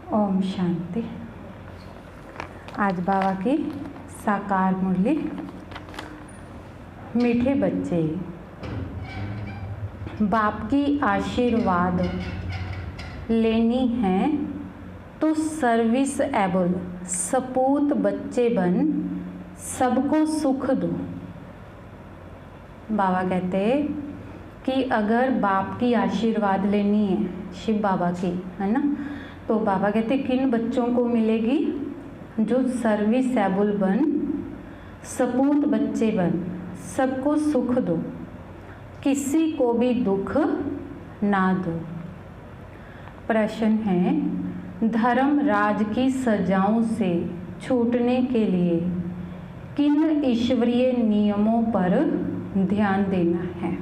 ओम शांति। आज बाबा की साकार मुरली। मीठे बच्चे, बाप की आशीर्वाद लेनी है तो सर्विस एबल सपूत बच्चे बन सबको सुख दो। बाबा कहते कि अगर बाप की आशीर्वाद लेनी है, शिव बाबा की, है ना, तो बाबा कहते किन बच्चों को मिलेगी? जो सर्विसेबल बन, सपूत बच्चे बन, सबको सुख दो, किसी को भी दुख ना दो। प्रश्न है, धर्म राज की सजाओं से छूटने के लिए किन ईश्वरीय नियमों पर ध्यान देना है?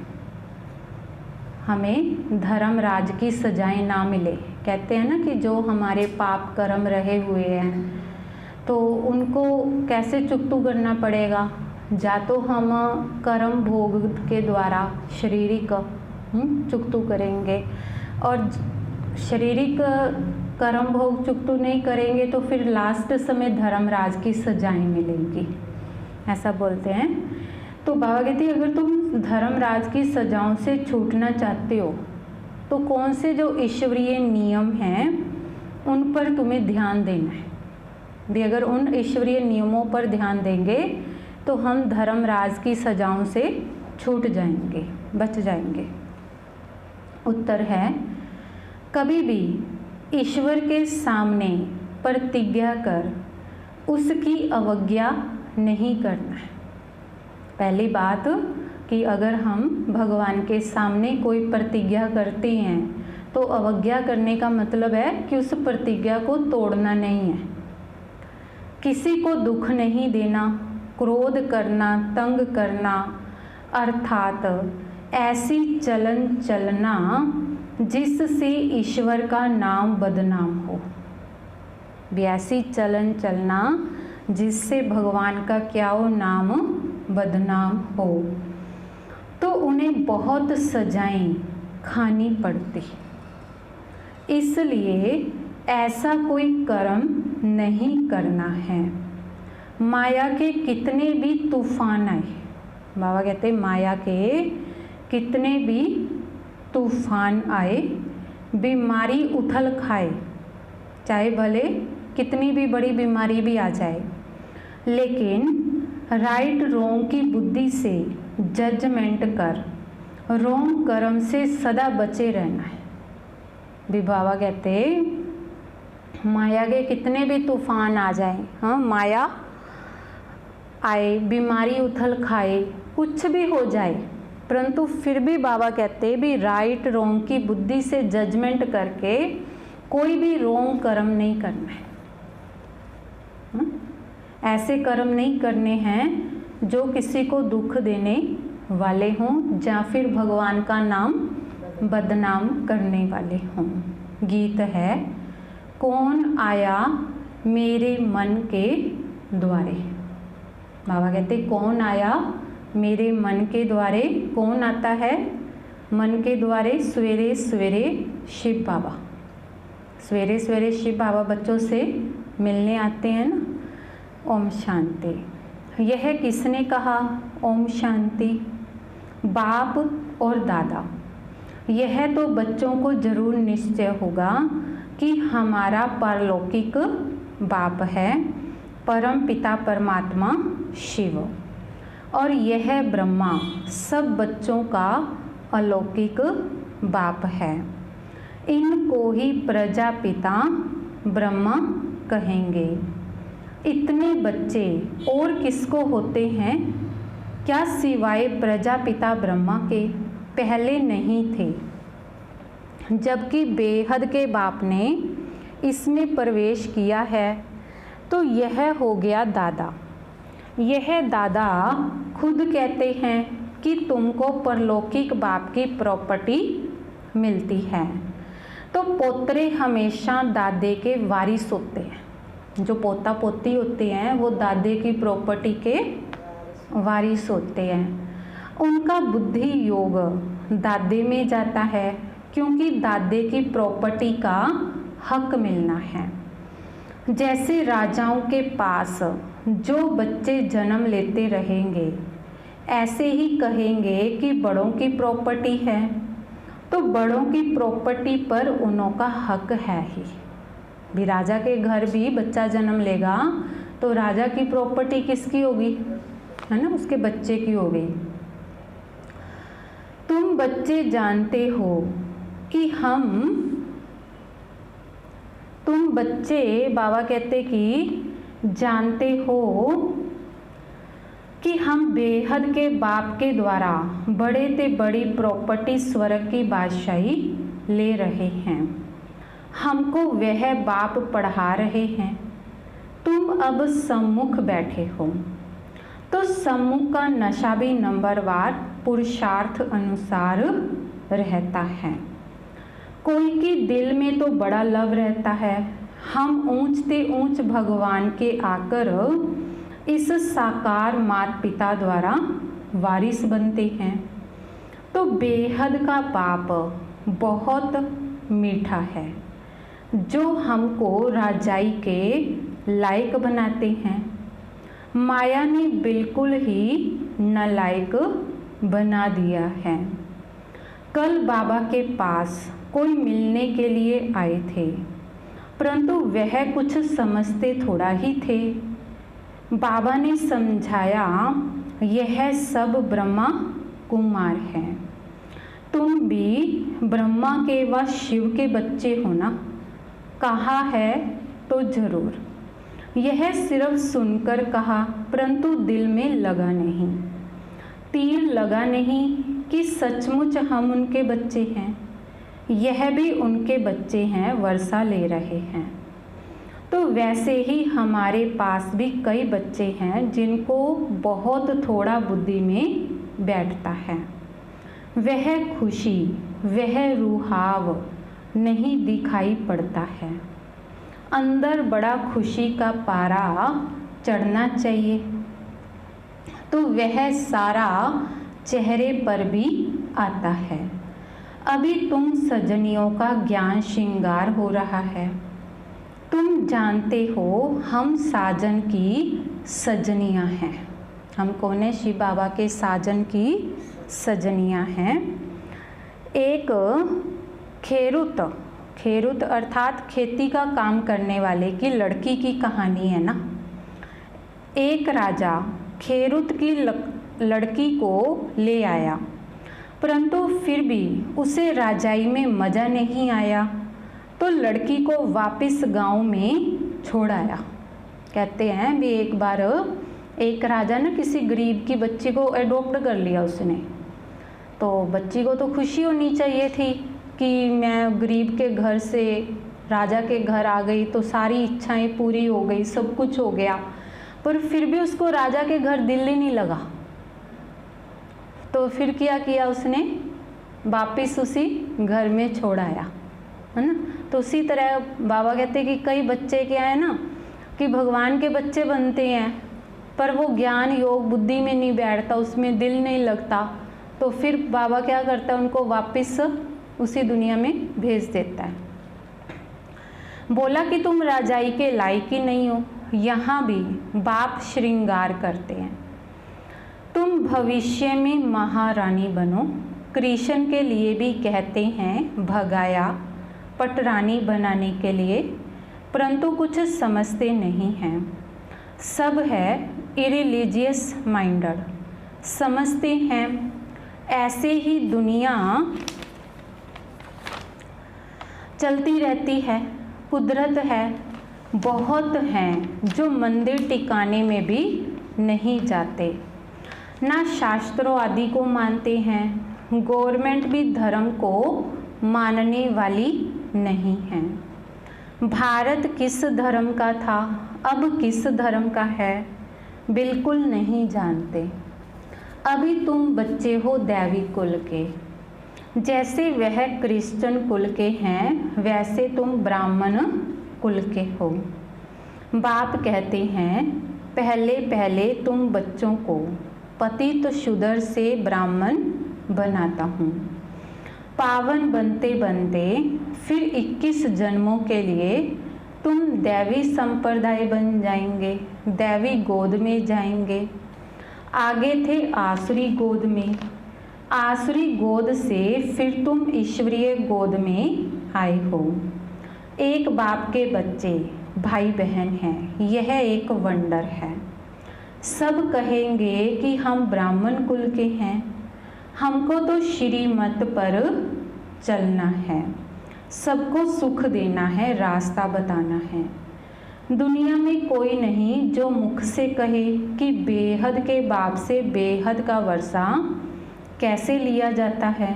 हमें धर्म राज की सजाएं ना मिले। कहते हैं ना कि जो हमारे पाप कर्म रहे हुए हैं तो उनको कैसे चुकतू करना पड़ेगा? या तो हम कर्म भोग के द्वारा शारीरिक चुकतू करेंगे, और शारीरिक कर्म भोग चुकतू नहीं करेंगे तो फिर लास्ट समय धर्मराज की सजाएं मिलेंगी, ऐसा बोलते हैं। तो बाबा कहते हैं अगर तुम धर्मराज की सजाओं से छूटना चाहते हो तो कौन से जो ईश्वरीय नियम हैं उन पर तुम्हें ध्यान देना है। अगर उन ईश्वरीय नियमों पर ध्यान देंगे तो हम धर्मराज की सजाओं से छूट जाएंगे, बच जाएंगे। उत्तर है, कभी भी ईश्वर के सामने प्रतिज्ञा कर उसकी अवज्ञा नहीं करना है। पहली बात कि अगर हम भगवान के सामने कोई प्रतिज्ञा करते हैं तो अवज्ञा करने का मतलब है कि उस प्रतिज्ञा को तोड़ना नहीं है। किसी को दुख नहीं देना, क्रोध करना, तंग करना, अर्थात ऐसी चलन चलना जिससे ईश्वर का नाम बदनाम हो। भी ऐसी चलन चलना जिससे भगवान का क्या हो? नाम बदनाम हो, तो उन्हें बहुत सजाएं खानी पड़ती। इसलिए ऐसा कोई कर्म नहीं करना है। माया के कितने भी तूफान आए, बाबा कहते माया के कितने भी तूफान आए, बीमारी उथल खाए, चाहे भले कितनी भी बड़ी बीमारी भी आ जाए, लेकिन राइट रोंग की बुद्धि से जजमेंट कर रोंग कर्म से सदा बचे रहना है। भी बाबा कहते माया के कितने भी तूफान आ जाए, हाँ, माया आए, बीमारी उथल खाए, कुछ भी हो जाए, परंतु फिर भी बाबा कहते भी राइट रोंग की बुद्धि से जजमेंट करके कोई भी रोंग कर्म नहीं करना है। ऐसे कर्म नहीं करने हैं जो किसी को दुख देने वाले हों या फिर भगवान का नाम बदनाम करने वाले हों। गीत है, कौन आया मेरे मन के द्वारे। बाबा कहते कौन आया मेरे मन के द्वारे। कौन आता है मन के द्वारे? सवेरे सवेरे शिव बाबा। सवेरे सवेरे शिव बाबा बच्चों से मिलने आते हैं ना। ओम शांति। यह किसने कहा ओम शांति? बाप और दादा। यह तो बच्चों को जरूर निश्चय होगा कि हमारा परलौकिक बाप है परम पिता परमात्मा शिव, और यह ब्रह्मा सब बच्चों का अलौकिक बाप है। इनको ही प्रजापिता ब्रह्मा कहेंगे। इतने बच्चे और किसको होते हैं? क्या सिवाय प्रजापिता ब्रह्मा के पहले नहीं थे? जबकि बेहद के बाप ने इसमें प्रवेश किया है तो यह हो गया दादा। यह दादा खुद कहते हैं कि तुमको परलौकिक बाप की प्रॉपर्टी मिलती है। तो पोतरे हमेशा दादे के वारिस होते हैं। जो पोता पोती होते हैं वो दादे की प्रॉपर्टी के वारिस होते हैं। उनका बुद्धि योग दादे में जाता है क्योंकि दादे की प्रॉपर्टी का हक मिलना है। जैसे राजाओं के पास जो बच्चे जन्म लेते रहेंगे, ऐसे ही कहेंगे कि बड़ों की प्रॉपर्टी है, तो बड़ों की प्रॉपर्टी पर उन्हों का हक है ही। भी राजा के घर भी बच्चा जन्म लेगा तो राजा की प्रॉपर्टी किसकी होगी, है ना, उसके बच्चे की होगी। तुम बच्चे जानते हो कि तुम बच्चे, बाबा कहते कि जानते हो कि हम बेहद के बाप के द्वारा बड़े ते बड़ी प्रॉपर्टी स्वर्ग की बादशाही ले रहे हैं। हमको वह बाप पढ़ा रहे हैं। तुम अब सम्मुख बैठे हो, तो सम्मुख का नशा भी नंबरवार पुरुषार्थ अनुसार रहता है। कोई के दिल में तो बड़ा लव रहता है, हम ऊंचते ऊंच भगवान के आकर इस साकार माता पिता द्वारा वारिस बनते हैं। तो बेहद का बाप बहुत मीठा है, जो हमको राजाई के लायक बनाते हैं। माया ने बिल्कुल ही नालायक बना दिया है। कल बाबा के पास कोई मिलने के लिए आए थे, परंतु वह कुछ समझते थोड़ा ही थे। बाबा ने समझाया, यह सब ब्रह्मा कुमार हैं। तुम भी ब्रह्मा के व शिव के बच्चे हो ना? कहा है तो जरूर। यह सिर्फ सुनकर कहा, परंतु दिल में लगा नहीं, तीर लगा नहीं कि सचमुच हम उनके बच्चे हैं। यह भी उनके बच्चे हैं, वर्षा ले रहे हैं। तो वैसे ही हमारे पास भी कई बच्चे हैं जिनको बहुत थोड़ा बुद्धि में बैठता है। वह खुशी, वह रुहाव नहीं दिखाई पड़ता है। अंदर बड़ा खुशी का पारा चढ़ना चाहिए, तो वह सारा चेहरे पर भी आता है। अभी तुम सजनियों का ज्ञान श्रृंगार हो रहा है। तुम जानते हो हम साजन की सजनियां हैं। हम कौन है? शिव बाबा के साजन की सजनियां हैं। एक खेरुत अर्थात खेती का काम करने वाले की लड़की की कहानी है ना। एक राजा खेरुत की लड़की को ले आया, परंतु फिर भी उसे राजाई में मज़ा नहीं आया, तो लड़की को वापस गांव में छोड़ आया। कहते हैं भी एक बार एक राजा ने किसी गरीब की बच्ची को एडॉप्ट कर लिया उसने। तो बच्ची को तो खुशी होनी चाहिए थी कि मैं गरीब के घर से राजा के घर आ गई, तो सारी इच्छाएं पूरी हो गई, सब कुछ हो गया, पर फिर भी उसको राजा के घर दिल ही नहीं लगा। तो फिर क्या किया उसने? वापिस उसी घर में छोड़ आया, है ना। तो उसी तरह बाबा कहते हैं कि कई बच्चे क्या है ना कि भगवान के बच्चे बनते हैं, पर वो ज्ञान योग बुद्धि में नहीं बैठता, उसमें दिल नहीं लगता, तो फिर बाबा क्या करता है, उनको वापस उसी दुनिया में भेज देता है। बोला कि तुम राजाई के लायक ही नहीं हो। यहाँ भी बाप श्रृंगार करते हैं, तुम भविष्य में महारानी बनो। कृष्ण के लिए भी कहते हैं भगाया पटरानी बनाने के लिए, परंतु कुछ समझते नहीं हैं। सब है इरिलीजियस माइंडेड, समझते हैं ऐसे ही दुनिया चलती रहती है, कुदरत है। बहुत हैं जो मंदिर टिकाने में भी नहीं जाते, ना शास्त्रों आदि को मानते हैं। गवर्नमेंट भी धर्म को मानने वाली नहीं है। भारत किस धर्म का था, अब किस धर्म का है, बिल्कुल नहीं जानते। अभी तुम बच्चे हो दैवी कुल के, जैसे वह क्रिश्चियन कुल के हैं वैसे तुम ब्राह्मण कुल के हो। बाप कहते हैं पहले पहले तुम बच्चों को पतित शूद्र से ब्राह्मण बनाता हूँ। पावन बनते बनते फिर 21 जन्मों के लिए तुम दैवी संप्रदाय बन जाएंगे, दैवी गोद में जाएंगे। आगे थे आसुरी गोद में, आसुरी गोद से फिर तुम ईश्वरीय गोद में आए हो। एक बाप के बच्चे भाई बहन हैं, यह एक वंडर है। सब कहेंगे कि हम ब्राह्मण कुल के हैं, हमको तो श्रीमत पर चलना है, सबको सुख देना है, रास्ता बताना है। दुनिया में कोई नहीं जो मुख से कहे कि बेहद के बाप से बेहद का वर्षा कैसे लिया जाता है।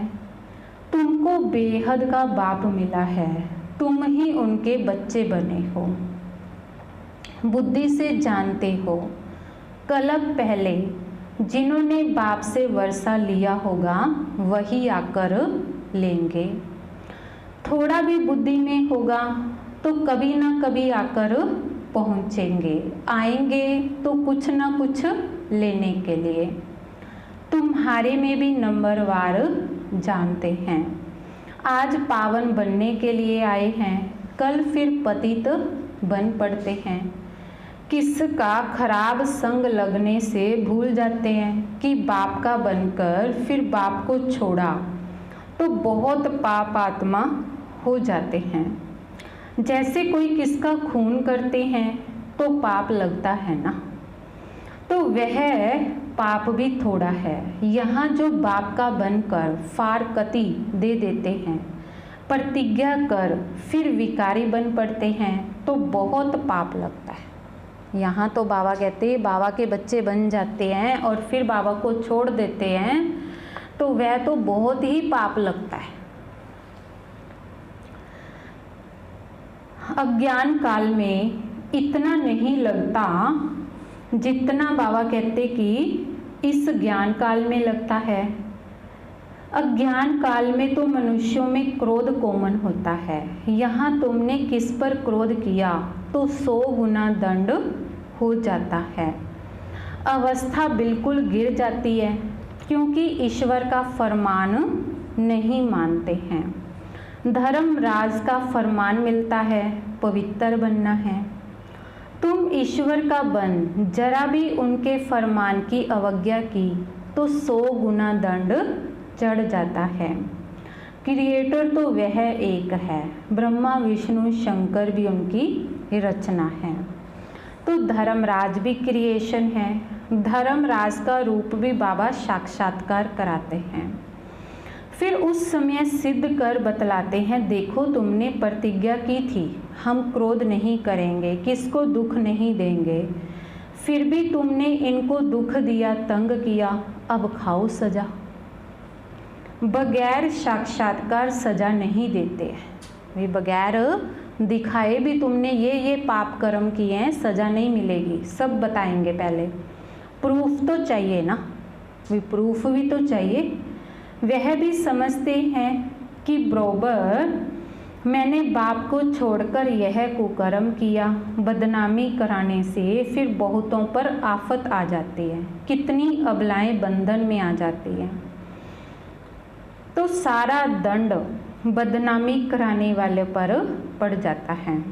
तुमको बेहद का बाप मिला है, तुम ही उनके बच्चे बने हो। बुद्धि से जानते हो, कलप पहले जिन्होंने बाप से वर्षा लिया होगा वही आकर लेंगे। थोड़ा भी बुद्धि में होगा तो कभी ना कभी आकर पहुँचेंगे, आएंगे तो कुछ ना कुछ लेने के लिए। तुम्हारे में भी नंबरवार जानते हैं। आज पावन बनने के लिए आए हैं, कल फिर पतित बन पड़ते हैं। किसका खराब संग लगने से भूल जाते हैं कि बाप का बनकर फिर बाप को छोड़ा तो बहुत पाप आत्मा हो जाते हैं। जैसे कोई किसका खून करते हैं तो पाप लगता है ना, तो वह पाप भी थोड़ा है। यहाँ जो बाप का बनकर फारकती दे देते हैं, प्रतिज्ञा कर फिर विकारी बन पड़ते हैं तो बहुत पाप लगता है। यहाँ तो बाबा कहते हैं बाबा के बच्चे बन जाते हैं और फिर बाबा को छोड़ देते हैं तो वह तो बहुत ही पाप लगता है। अज्ञान काल में इतना नहीं लगता जितना बाबा कहते कि इस ज्ञान काल में लगता है। अज्ञान काल में तो मनुष्यों में क्रोध कॉमन होता है। यहाँ तुमने किस पर क्रोध किया तो 100 गुना दंड हो जाता है। अवस्था बिल्कुल गिर जाती है क्योंकि ईश्वर का फरमान नहीं मानते हैं। धर्मराज का फरमान मिलता है, पवित्र बनना है। तुम ईश्वर का बन जरा भी उनके फरमान की अवज्ञा की तो 100 गुना दंड चढ़ जाता है। क्रिएटर तो वह एक है, ब्रह्मा विष्णु शंकर भी उनकी रचना है। तो धर्मराज भी क्रिएशन है। धर्मराज का रूप भी बाबा साक्षात्कार कराते हैं। फिर उस समय सिद्ध कर बतलाते हैं, देखो तुमने प्रतिज्ञा की थी हम क्रोध नहीं करेंगे, किसको दुख नहीं देंगे, फिर भी तुमने इनको दुख दिया, तंग किया, अब खाओ सजा। बगैर साक्षात्कार सजा नहीं देते हैं। बगैर दिखाए भी तुमने ये पाप कर्म किए हैं, सजा नहीं मिलेगी, सब बताएंगे। पहले प्रूफ तो चाहिए ना, प्रूफ भी तो चाहिए। वह भी समझते हैं कि बरोबर मैंने बाप को छोड़कर यह कुकर्म किया, बदनामी कराने से फिर बहुतों पर आफत आ जाती है, कितनी अबलाएं बंधन में आ जाती हैं। तो सारा दंड बदनामी कराने वाले पर पड़ जाता है।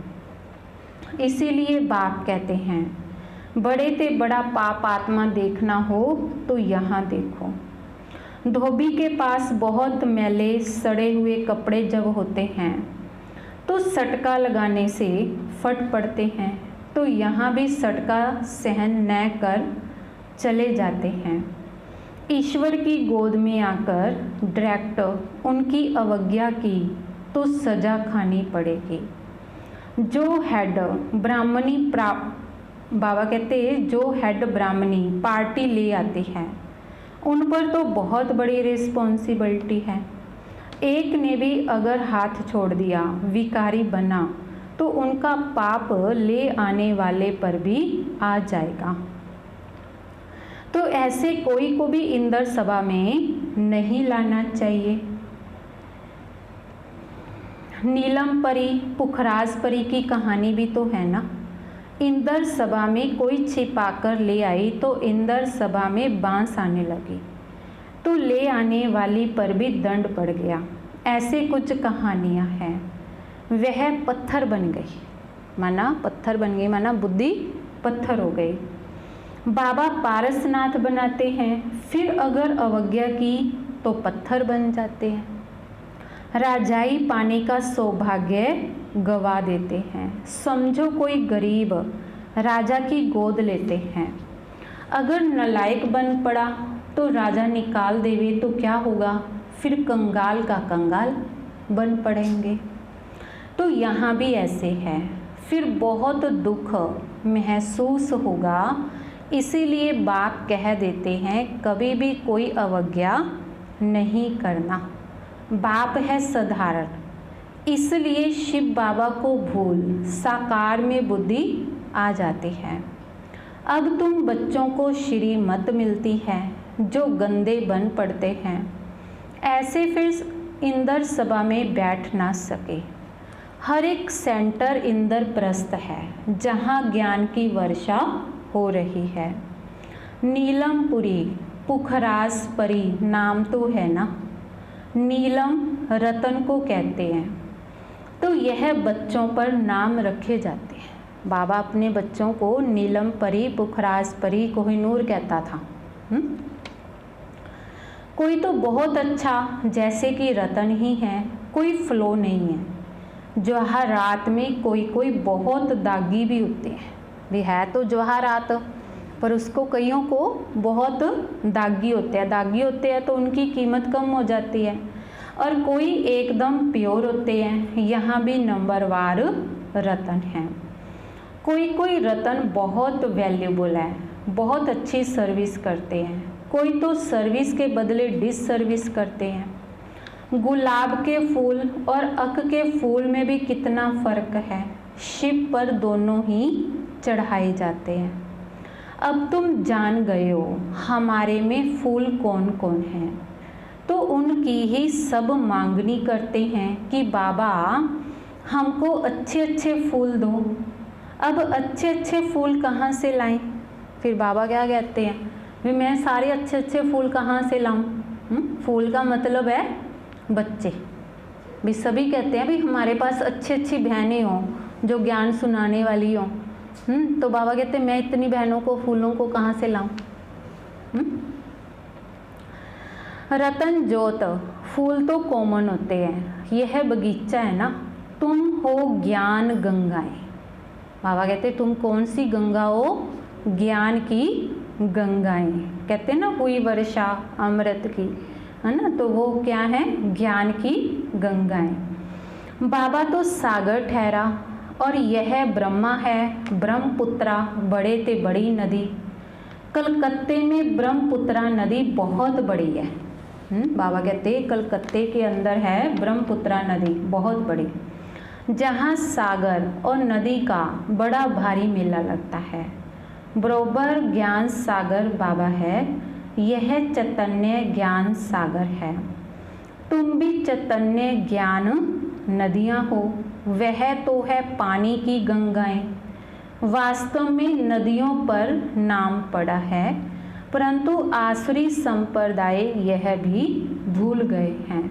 इसीलिए बाप कहते हैं बड़े ते बड़ा पाप आत्मा देखना हो तो यहाँ देखो। धोबी के पास बहुत मैले सड़े हुए कपड़े जब होते हैं तो सटका लगाने से फट पड़ते हैं, तो यहाँ भी सटका सहन न कर चले जाते हैं। ईश्वर की गोद में आकर डायरेक्ट उनकी अवज्ञा की तो सजा खानी पड़ेगी। जो हेड ब्राह्मणी बाबा कहते हैं जो हेड ब्राह्मणी पार्टी ले आती है उन पर तो बहुत बड़ी रिस्पॉन्सिबिलिटी है। एक ने भी अगर हाथ छोड़ दिया, विकारी बना, तो उनका पाप ले आने वाले पर भी आ जाएगा। तो ऐसे कोई को भी इंद्र सभा में नहीं लाना चाहिए। नीलम परी पुखराज परी की कहानी भी तो है ना। इंद्र सभा में कोई छिपाकर ले आई तो इंद्र सभा में बांस आने लगी, तो ले आने वाली पर भी दंड पड़ गया। ऐसे कुछ कहानियाँ हैं। वह पत्थर बन गई, माना पत्थर बन गई, माना बुद्धि पत्थर हो गई। बाबा पारसनाथ बनाते हैं, फिर अगर अवज्ञा की तो पत्थर बन जाते हैं। राजाई पाने का सौभाग्य गवा देते हैं। समझो कोई गरीब राजा की गोद लेते हैं, अगर नालायक बन पड़ा तो राजा निकाल देवे तो क्या होगा, फिर कंगाल का कंगाल बन पड़ेंगे। तो यहाँ भी ऐसे है, फिर बहुत दुख महसूस होगा। इसीलिए बाप कह देते हैं कभी भी कोई अवज्ञा नहीं करना। बाप है साधारण, इसलिए शिव बाबा को भूल साकार में बुद्धि आ जाती है। अब तुम बच्चों को श्रीमत मिलती है जो गंदे बन पड़ते हैं, ऐसे फिर इंद्र सभा में बैठ ना सके। हर एक सेंटर इंद्रप्रस्थ है जहाँ ज्ञान की वर्षा हो रही है। नीलमपुरी पुखरास परी नाम तो है ना, नीलम रतन को कहते हैं, तो यह बच्चों पर नाम रखे जाते हैं। बाबा अपने बच्चों को नीलम परी, पुखरास परी, कोहिनूर कहता था। कोई तो बहुत अच्छा जैसे कि रतन ही है, कोई फ्लो नहीं है। जवाहरात में कोई कोई बहुत दागी भी होते हैं, भी है तो जवाहरात, पर उसको कईयों को बहुत दागी होते हैं तो उनकी कीमत कम हो जाती है। और कोई एकदम प्योर होते हैं, यहाँ भी नंबरवार रतन हैं। कोई कोई रतन बहुत वैल्यूबल है, बहुत अच्छी सर्विस करते हैं, कोई तो सर्विस के बदले डिस सर्विस करते हैं। गुलाब के फूल और अक के फूल में भी कितना फ़र्क है, शिव पर दोनों ही चढ़ाए जाते हैं। अब तुम जान गए हो हमारे में फूल कौन कौन हैं, तो उनकी ही सब मांगनी करते हैं कि बाबा हमको अच्छे अच्छे फूल दो। अब अच्छे अच्छे फूल कहाँ से लाएं? फिर बाबा क्या कहते हैं, भी मैं सारे अच्छे अच्छे फूल कहाँ से लाऊं? फूल का मतलब है बच्चे। भी सभी कहते हैं भी हमारे पास अच्छी अच्छी बहनें हों जो ज्ञान सुनाने वाली हों। तो बाबा कहते हैं मैं इतनी बहनों को, फूलों को कहाँ से लाऊं? रतन ज्योत फूल तो कॉमन होते हैं, यह बगीचा है ना, तुम हो ज्ञान गंगाएं। बाबा कहते तुम कौन सी गंगा हो? ज्ञान की गंगाएं। कहते हैं ना हुई वर्षा अमृत की, है ना, तो वो क्या है? ज्ञान की गंगाएं। बाबा तो सागर ठहरा और यह ब्रह्मा है ब्रह्मपुत्रा, बड़े ते बड़ी नदी। कलकत्ते में ब्रह्मपुत्रा नदी बहुत बड़ी है। बाबा कहते कलकत्ते के अंदर है ब्रह्मपुत्रा नदी बहुत बड़ी, जहाँ सागर और नदी का बड़ा भारी मेला लगता है। बरोबर ज्ञान सागर बाबा है, यह चैतन्य ज्ञान सागर है। तुम भी चैतन्य ज्ञान नदियाँ हो, वह तो है पानी की गंगाएं। वास्तव में नदियों पर नाम पड़ा है, परंतु आसुरी संप्रदाय यह भी भूल गए हैं।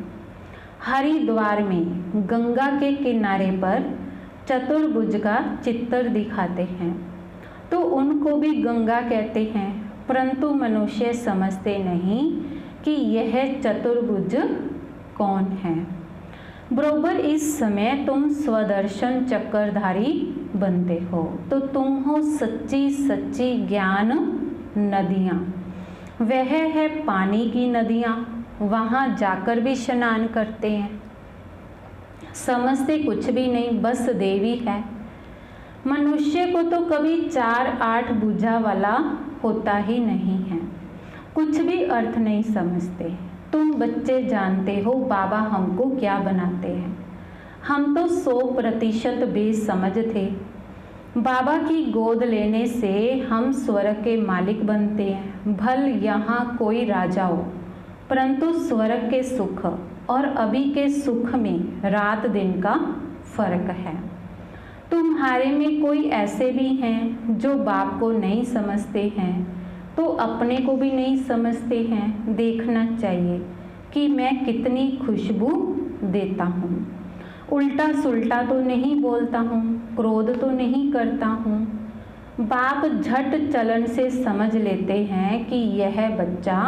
हरिद्वार में गंगा के किनारे पर चतुर्भुज का चित्र दिखाते हैं, तो उनको भी गंगा कहते हैं, परंतु मनुष्य समझते नहीं कि यह चतुर्भुज कौन है। बरोबर इस समय तुम स्वदर्शन चक्रधारी बनते हो, तो तुम हो सच्ची सच्ची ज्ञान नदियाँ। वह है पानी की नदियाँ, वहाँ जाकर भी स्नान करते हैं। समझते कुछ भी नहीं, बस देवी है। मनुष्य को तो कभी 4-8 भुजा वाला होता ही नहीं है, कुछ भी अर्थ नहीं समझते। तुम बच्चे जानते हो बाबा हमको क्या बनाते हैं। हम तो 100% बेसमझ थे। बाबा की गोद लेने से हम स्वर्ग के मालिक बनते हैं। भल यहाँ कोई राजा हो, परंतु स्वर्ग के सुख और अभी के सुख में रात दिन का फर्क है। तुम्हारे में कोई ऐसे भी हैं जो बाप को नहीं समझते हैं, तो अपने को भी नहीं समझते हैं। देखना चाहिए कि मैं कितनी खुशबू देता हूँ, उल्टा सुल्टा तो नहीं बोलता हूँ, क्रोध तो नहीं करता हूँ। बाप झट चलन से समझ लेते हैं कि यह बच्चा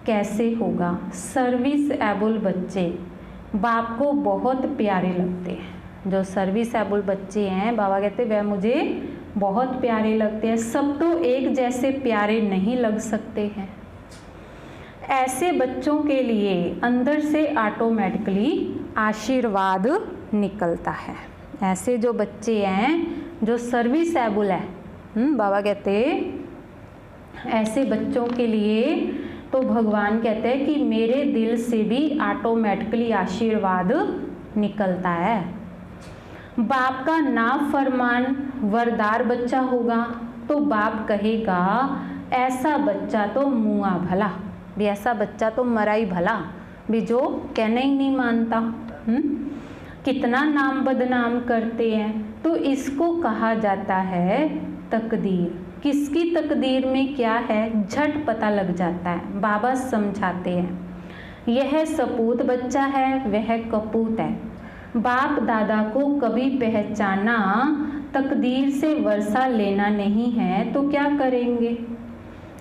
कैसे होगा। सर्विस एबल बच्चे बाप को बहुत प्यारे लगते हैं। जो सर्विस एबल बच्चे हैं, बाबा कहते हैं वह मुझे बहुत प्यारे लगते हैं। सब तो एक जैसे प्यारे नहीं लग सकते हैं। ऐसे बच्चों के लिए अंदर से ऑटोमेटिकली आशीर्वाद निकलता है। ऐसे जो बच्चे हैं जो सर्विस एबल है, बाबा कहते ऐसे बच्चों के लिए तो भगवान कहते हैं कि मेरे दिल से भी ऑटोमेटिकली आशीर्वाद निकलता है। बाप का नाफरमान वरदार बच्चा होगा तो बाप कहेगा ऐसा बच्चा तो मुआ भला, भी ऐसा बच्चा तो मरा ही भला, भी जो कहना ही नहीं मानता। कितना नाम बदनाम करते हैं। तो इसको कहा जाता है तकदीर। किसकी तकदीर में क्या है झट पता लग जाता है। बाबा समझाते हैं यह सपूत बच्चा है, वह कपूत है। बाप दादा को कभी पहचाना, तकदीर से वर्षा लेना नहीं है तो क्या करेंगे।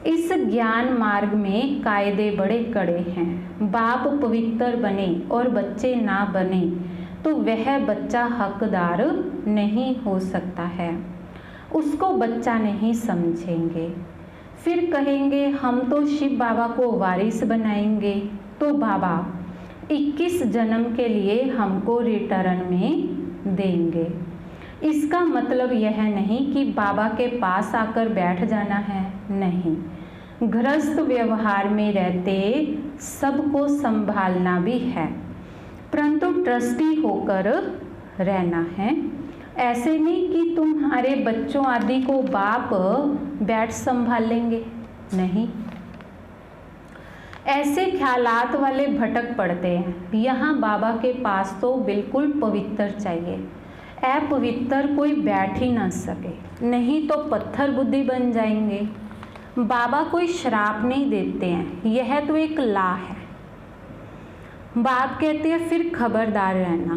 इस ज्ञान मार्ग में कायदे बड़े कड़े हैं। बाप पवित्र बने और बच्चे ना बने तो वह बच्चा हकदार नहीं हो सकता है। उसको बच्चा नहीं समझेंगे। फिर कहेंगे हम तो शिव बाबा को वारिस बनाएंगे, तो बाबा 21 जन्म के लिए हमको रिटर्न में देंगे। इसका मतलब यह नहीं कि बाबा के पास आकर बैठ जाना है, नहीं। गृहस्थ व्यवहार में रहते सबको संभालना भी है, परंतु ट्रस्टी होकर रहना है। ऐसे नहीं कि तुम्हारे बच्चों आदि को बाप बैठ संभाल लेंगे, नहीं। ऐसे ख्यालात वाले भटक पड़ते हैं। यहाँ बाबा के पास तो बिल्कुल पवित्र चाहिए। अपवित्र कोई बैठ ही ना सके, नहीं तो पत्थर बुद्धि बन जाएंगे। बाबा कोई श्राप नहीं देते हैं, यह तो एक ला है। बाप कहते हैं फिर खबरदार रहना,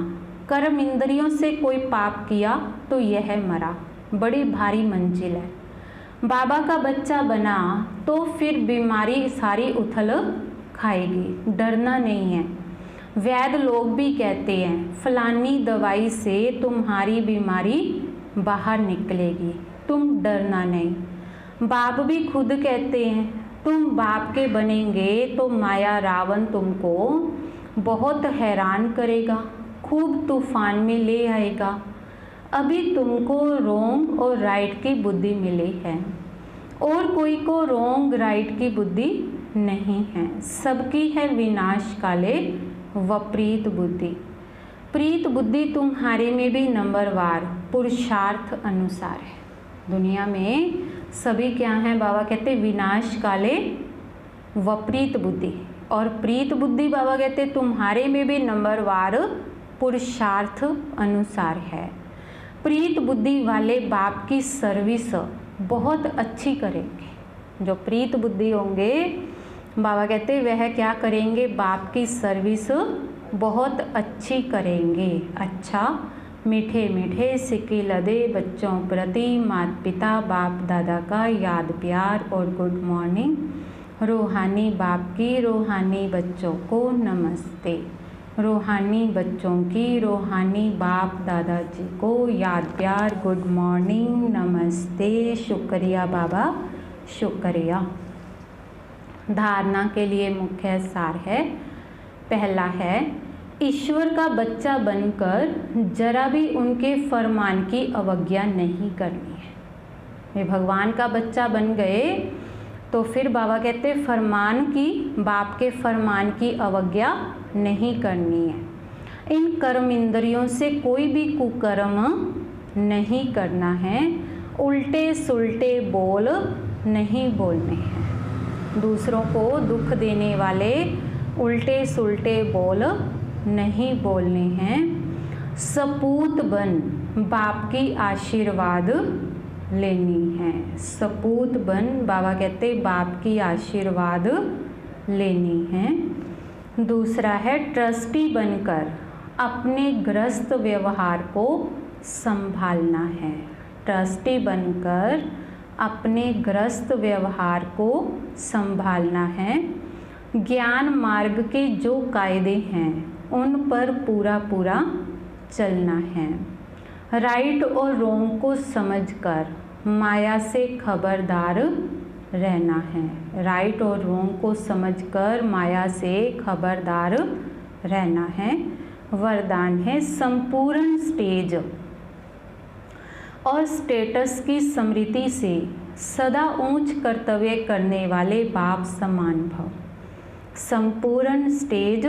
कर्म इंद्रियों से कोई पाप किया तो यह मरा, बड़ी भारी मंजिल है। बाबा का बच्चा बना तो फिर बीमारी सारी उथल खाएगी, डरना नहीं है। वैद्य लोग भी कहते हैं फलानी दवाई से तुम्हारी बीमारी बाहर निकलेगी, तुम डरना नहीं। बाप भी खुद कहते हैं तुम बाप के बनेंगे तो माया रावण तुमको बहुत हैरान करेगा, खूब तूफान में ले आएगा। अभी तुमको रोंग और राइट की बुद्धि मिली है, और कोई को रोंग राइट की बुद्धि नहीं है। सबकी है विनाश काले विपरीत बुद्धि। प्रीत बुद्धि तुम्हारे में भी नंबरवार पुरुषार्थ अनुसार है। दुनिया में सभी क्या हैं, बाबा कहते विनाश काले विपरीत बुद्धि, और प्रीत बुद्धि बाबा कहते तुम्हारे में भी नंबरवार पुरुषार्थ अनुसार है। प्रीत बुद्धि वाले बाप की सर्विस बहुत अच्छी करेंगे। जो प्रीत बुद्धि होंगे बाबा कहते वह क्या करेंगे, बाप की सर्विस बहुत अच्छी करेंगे। अच्छा मीठे मीठे सिक्के लदे बच्चों प्रति माता पिता बाप दादा का याद प्यार और गुड मॉर्निंग। रूहानी बाप की रूहानी बच्चों को नमस्ते। रूहानी बच्चों की रूहानी बाप दादाजी को याद प्यार गुड मॉर्निंग नमस्ते। शुक्रिया बाबा, शुक्रिया। धारणा के लिए मुख्य सार है। पहला है ईश्वर का बच्चा बनकर जरा भी उनके फरमान की अवज्ञा नहीं करनी है। वे भगवान का बच्चा बन गए तो फिर बाबा कहते फरमान की, बाप के फरमान की अवज्ञा नहीं करनी है। इन कर्म इंद्रियों से कोई भी कुकर्म नहीं करना है। उल्टे सुल्टे बोल नहीं बोलने हैं। दूसरों को दुख देने वाले उल्टे सुल्टे बोल नहीं बोलने हैं। सपूत बन बाप की आशीर्वाद लेनी है। सपूत बन बाबा कहते बाप की आशीर्वाद लेनी है। दूसरा है ट्रस्टी बनकर अपने गृहस्थ व्यवहार को संभालना है। ट्रस्टी बनकर अपने गृहस्थ व्यवहार को संभालना है। ज्ञान मार्ग के जो कायदे हैं उन पर पूरा पूरा चलना है। राइट और रोंग को समझकर माया से खबरदार रहना है। राइट और रोंग को समझकर माया से खबरदार रहना है। वरदान है संपूर्ण स्टेज और स्टेटस की स्मृति से सदा ऊंच कर्तव्य करने वाले बाप समान भव। संपूर्ण स्टेज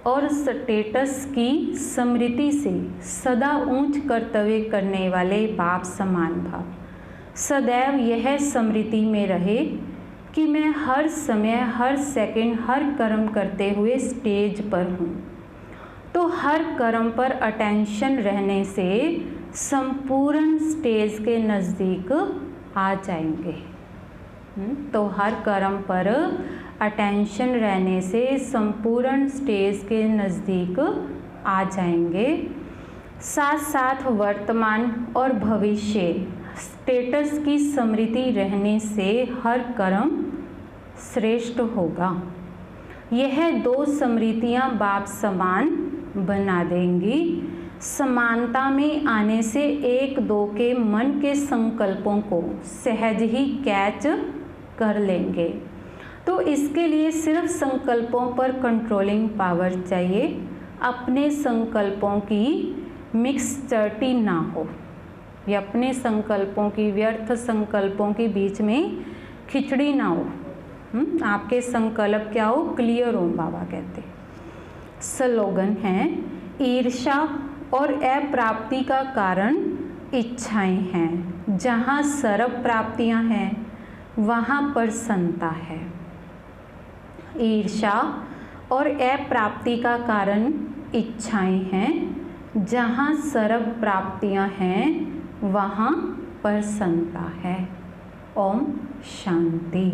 और स्टेटस की स्मृति से सदा ऊंच कर्तव्य करने वाले बाप समान भाव। सदैव यह स्मृति में रहे कि मैं हर समय, हर सेकंड, हर कर्म करते हुए स्टेज पर हूँ। तो हर कर्म पर अटेंशन रहने से संपूर्ण स्टेज के नज़दीक आ जाएंगे। तो हर कर्म पर अटेंशन रहने से संपूर्ण स्टेज के नज़दीक आ जाएंगे। साथ साथ वर्तमान और भविष्य स्टेटस की स्मृति रहने से हर कर्म श्रेष्ठ होगा। यह दो स्मृतियाँ बाप समान बना देंगी। समानता में आने से एक दो के मन के संकल्पों को सहज ही कैच कर लेंगे। तो इसके लिए सिर्फ संकल्पों पर कंट्रोलिंग पावर चाहिए। अपने संकल्पों की मिक्सचर्टी ना हो, या अपने संकल्पों की, व्यर्थ संकल्पों के बीच में खिचड़ी ना हो। आपके संकल्प क्या हो, क्लियर हो, बाबा कहते। स्लोगन है ईर्ष्या और अप्राप्ति का कारण इच्छाएं हैं। जहाँ सर्व प्राप्तियाँ हैं वहाँ प्रसन्नता है। ईर्ष्या और अप्राप्ति का कारण इच्छाएं हैं। जहाँ सर्व प्राप्तियाँ हैं वहाँ प्रसन्नता है। ओम शांति।